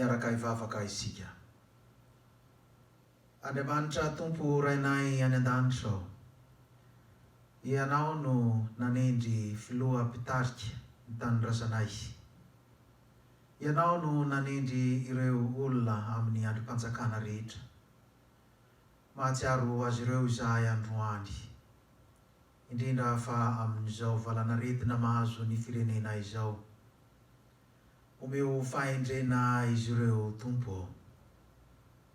hiaraka hivavaka isika. Andriamanitra Tompo rainay any an-danitra ao, ianao no nanendry filoha mpitarika ny tany rasanay. Ianao no nanendry ireo olona amin'ny androm-panjakana rehetra. Mahatsiaro azy ireo izahay androany, indrindra fa amin'izao valanaretina mahazo ny firenena izao. Omeo fahendrena izy ireo Tompo,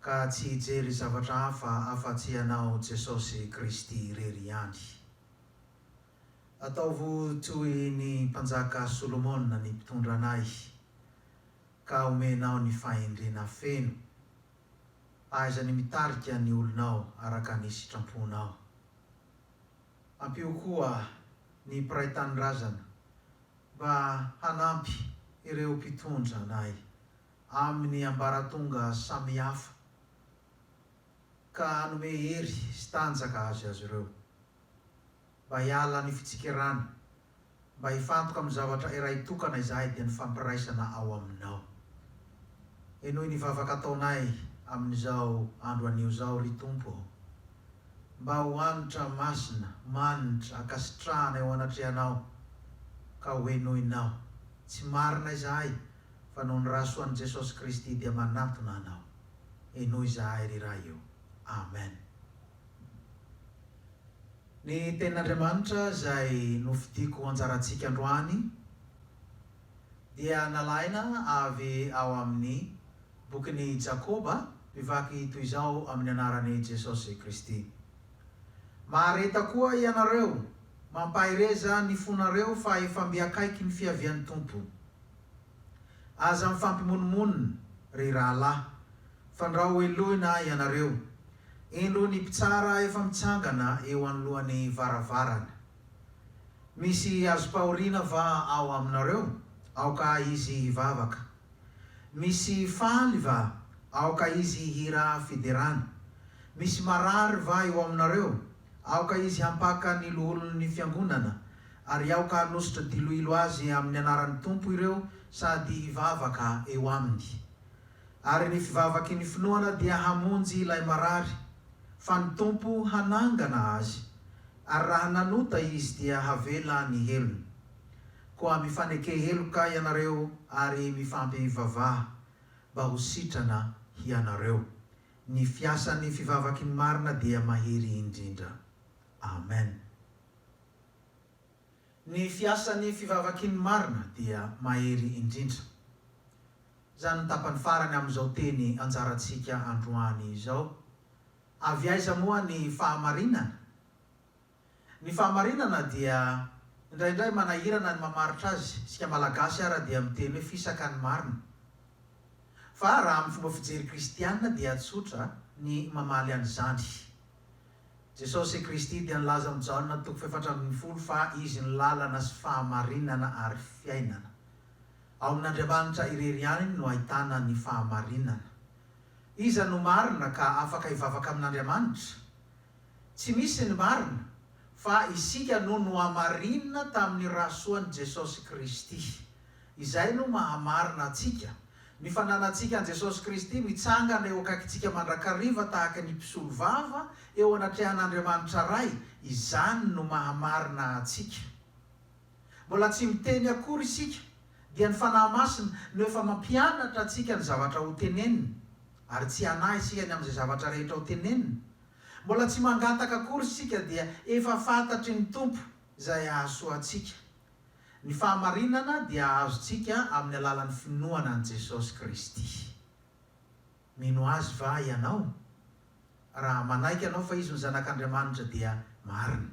ka tsy hijery zavatra hafa afa-tsy anao Jesosy Kristy irery ihany. Ataovo toy ny mpanjaka Solomona ny mpitondra anay, ka omenao ny fahendrena feno, aizany mitarika ny olonao araka ny sitramponao. Ampio koa ny mpiray tanindrazana mba hanampy ireo mpitondra anay amin'ny ambaratonga samihafa, ka hanome hery sy tanjaka azy ireo, mba hiala ny fitsikerana, mba hifantoka amin'ny zavatra iray tokana izahay dia ny fampiraisana ao aminao. Enoy ny vavaka ataonay amin'izao andro anio zao ry Tompo, mba ho hanitra masina, manitra, akasitrahana eo anatrehanao, ka ho enoinao. Tsy marina izahay fa noho ny rahasoan'i Jesosy Kristy dia manatona anao. Enoy izahay ry raha io. Amen. Ny tenin'Andriamanitra izay nofidiko anjarantsika androany dia nalaina avy ao amin'ny bokin'i Jakoba, mivaky toy izao amin'ny anaran'i Jesosy Kristy. Mahareta koa ianareo, mampahireza ny fonareo fa efa miakaiky ny fiavian'ny Tompo. Aza mifampimonomonina ry rahalahy, fandrao elohina ianareo. Endo ny mpitsara efa mitsangana eo anoloan'ny varavarana. Misy azo pahoriana va ao aminareo? Aoka izy hivavaka. Misy faly va? Aoka izy hira fiderana. Misy marary va eo aminareo? Aoka izy hampaka ny loholon'ny fiangonana, ary aoka hanositra diloilo azy amin'ny anaran'ny Tompo ireo sady hivavaka eo aminy. Ary ny fivavaky ny finoana dia hamonjy ilay marary, fa ny Tompo hanangana azy, ary raha nanota izy dia havela ny helony. Koa mifaneke heloka ianareo ary mifampivavaha, mba ho sitrana hianareo. Ny fiasan'ny fivavaky ny marina dia mahery indrindra. Amen. Ny fiasan'ny fivavaky ny marina dia mahery indrindra. Zany tapany farany amin'izao teny anjarantsika androany izao. Avy aiza moa ny fahamarinana? Ny fahamarinana dia indraindray manahirana ny mamaritra azy. Sika malagasy ara dia miteny hoe fisaka ny marina. Fa raha amin'ny fomba fijery kristianina dia tsotra ny mamaly an'izany. Jesosy Kristy dia nilaza amin'ny Jaona 4:10 fa izy ny lalana sy fahamarinana ary fiainana. Ao amin'Andriamanitra irery ihany no ahitana ny fahamarinana. Iza no marina ka afaka hivavaka amin'Andriamanitra? Tsy misy ny marina, fa isika no amarinina tamin'ny rahasoan'i Jesosy Kristy. Izay no mahamarina atsika. Ny fananantsika an Jesosy Kristy mitsangana eo akaikitsika mandrakariva tahaka ny mpisolo vava eo anatrehan'Andriamanitra ray, izany no mahamarina atsika. Mbola tsy miteny akory isika, dia ny fanahy masina no efa mampianatra atsika ny zavatra ho tenenina, ary tsy hanahy isika ny amin'izay zavatra rehetra ho tenenina. Mbola tsy mangataka akory isika dia efa fantatry ny Tompo izay ahasoa atsika. Ny fahamarinana dia azontsika amin'ny alalan'ny finoana an Jesosy Kristy. Mino azy va ianao? Raha manaiky ianao fa izy ny zanak'Andriamanitra dia marina.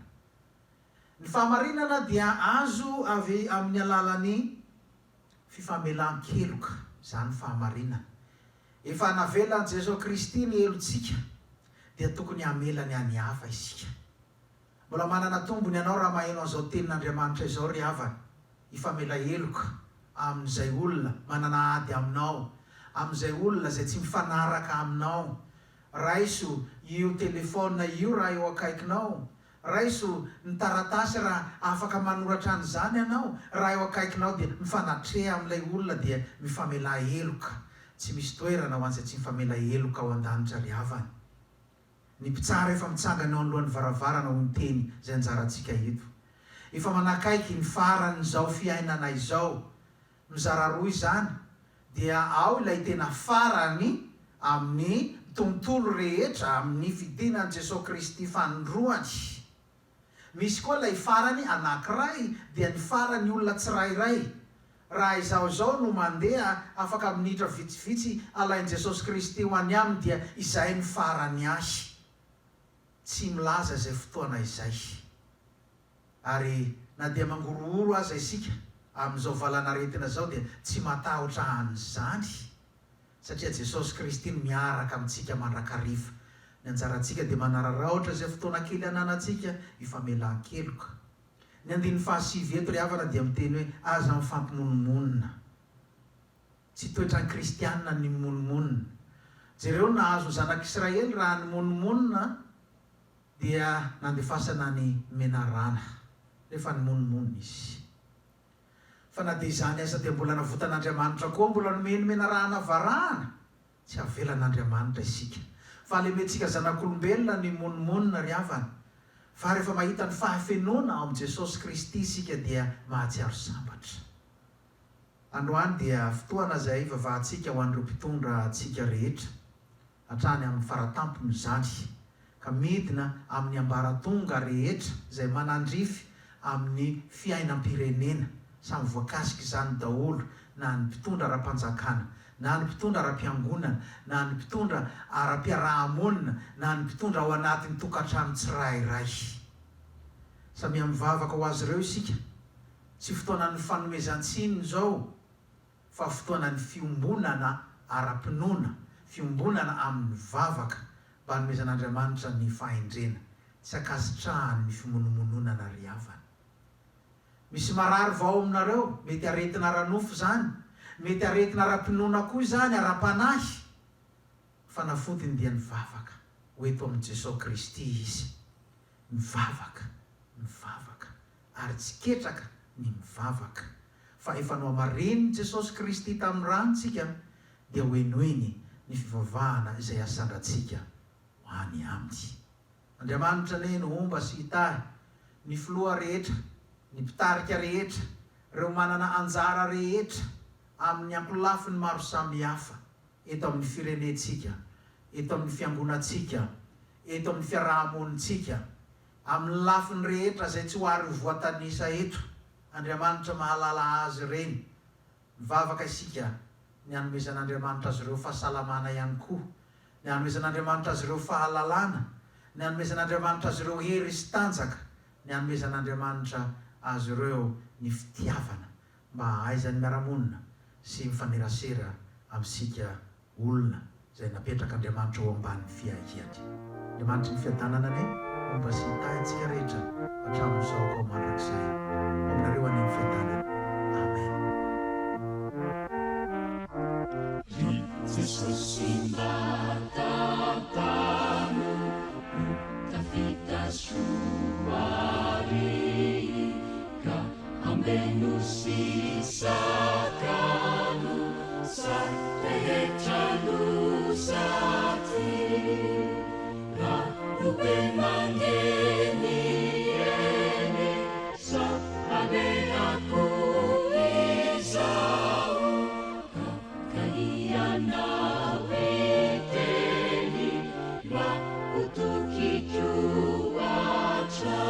Ny fahamarinana dia azo avy amin'ny alalan'ny fifamelan-keloka, zany fahamarinana. Efa navela an Jesosy Kristy ny elontsika, dia tokony hamelany any hafa isika. Mbola manana tombony ianao raha maheno an'izao tenin'Andriamanitra izao ry havana. Ifamela heloka amin'izay olona manana ady aminao, amin'izay olona izay tsy mifanaraka aminao. Raiso io telefona io raha eo akaikinao. Raiso ny taratasy raha afaka manoratra an'izany ianao. Raha eo akaikinao dia mifanatreha amin'ilay olona dia mifamela heloka. tsy misy toerana ho antsy tsy mifamela eloka ao an-danitra ry havany. Ny mpitsara efa mitsangana eo anolohan'ny varavarana ho nyteny zay anjarantsika eto. Efa manakaiky ny faran'izao fiainana izao. Mizara roa izany dia ao ilay tena farany amin'ny tontolo rehetra amin'ny fidinan Jesosy Kristy fanondroany. Misy koa ilay farany anankiray dia ny farany olona tsirairay. Raha izao zao no mandeha afaka minitra vitsivitsy alain Jesosy Kristy ho any aminy dia izay ny farany ahy. Tsy milaza izay fotoana izay. Ary na dia mangorohoro aza isika amin'izao valanaretina zao dia tsy matahotra an'izany. Satria Jesosy Kristy miaraka amintsika mandrakariva. Ny anjarantsika dia manararaha ohatra izay fotoana kely ananantsika ifamelan-keloka. Ny 15 eto ry havana dia miteny hoe aza mifampimonomonina. Tsy toetrany kristianina ny monomonina. Jereo nahazo zanak'Israely raha ny monomonina dia nandefasana ny menarana rehefa ny monomonina izy. Fa na dia izany asa dia mbola navotan'Andriamanitra koa mbola nomeny menarana varahana. Tsy avelan'Andriamanitra isika. Fa alementsika zanak'olombelona ny monomonina ry havana. Fa rehefa mahita ny fahafenona ao Jesosy Kristy isika dia mahatsiaro sambatra. Androany dia fotoana izay vavahantsika ho an'ireo mpitondra antsika rehetra. Hatrany amin'ny faratampony izany. Ka midina amin'ny ambaratonga rehetra izay manandrify amin'ny fiainam-pirenena. Samy voakasika izany daholo, na ny mpitondra ara-panjakana, na ny mpitondra ara-piangonana, na ny mpitondra ara-piarahamonina, na ny mpitondra ao anatin'ny tokantrano tsirairay. Samy mivavaka ho azy ireo isika. Tsy fotoanan'ny fanomezan-tsiny zao, fa fotoanan'ny fiombonana ara-pinoana, fiombonana amin'ny vavaka, mba hanomezan'Andriamanitra ny fahendrena. Tsy akasitrahany ny fimonomononana ry havana. Misy marary vao aminareo, mety aretina ranofo zany, mety aretina ara-pinoana koa zany, ara-panahy. Fa nafotiny dia nivavaka. Hoeto amin'ny Jesosy Kristy izy. Mivavaka, mivavaka. Ary tsy ketraka ny mivavaka. Fa efa no amareniny Jesosy Kristy tamin'ny ranontsika, dia hoenoiny ny fivavahana izay asandratsika ho any aminy. Andriamanitra ne no omba sy hitahy, ny filoha rehetra, ny mpitarika rehetra, ireo manana anjara rehetra amin'ny ampilafiny maro samihafa eto amin'ny firenentsika, eto amin'ny fiangonantsika, eto amin'ny fiarahamonintsika, amin'ny lafiny rehetra izay tsy ho ary voatanisa eto. Andriamanitra mahalala azy ireny. Mivavaka isika ny hanomezan'Andriamanitra azy ireo fahasalamana ihany koa, ny hanomezan'Andriamanitra azy ireo fahalalana, ny hanomezan'Andriamanitra azy ireo hery sy tanjaka, ny hanomezan'Andriamanitra azy ireo ny fitiavana mba hahaizany miaramonina sy mifanerasera amintsika olona izay napetrak'Andriamanitra ao ambanin'ny fiahiany. Andriamanitra ny fiadanana ne momba sy hitahintsika rehetra hatramin'izao kao mandrakizay. Aminareo any amin'ny fiadanana. Amen. Jesosy mbatatano tafita soary ka ambeno sy sakano sa rehetrano saty raha robe mangeny eny sa abeako izao ka ianao iteny mba utokiko atra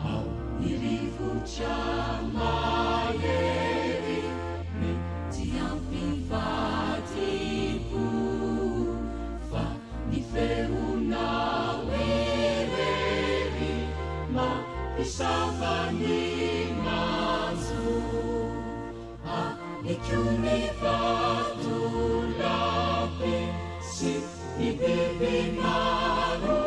ao irivotra mahery mety ampivadipo fa ny feonao irery mampisavany manjo ikuni vatulapi si ibibi maro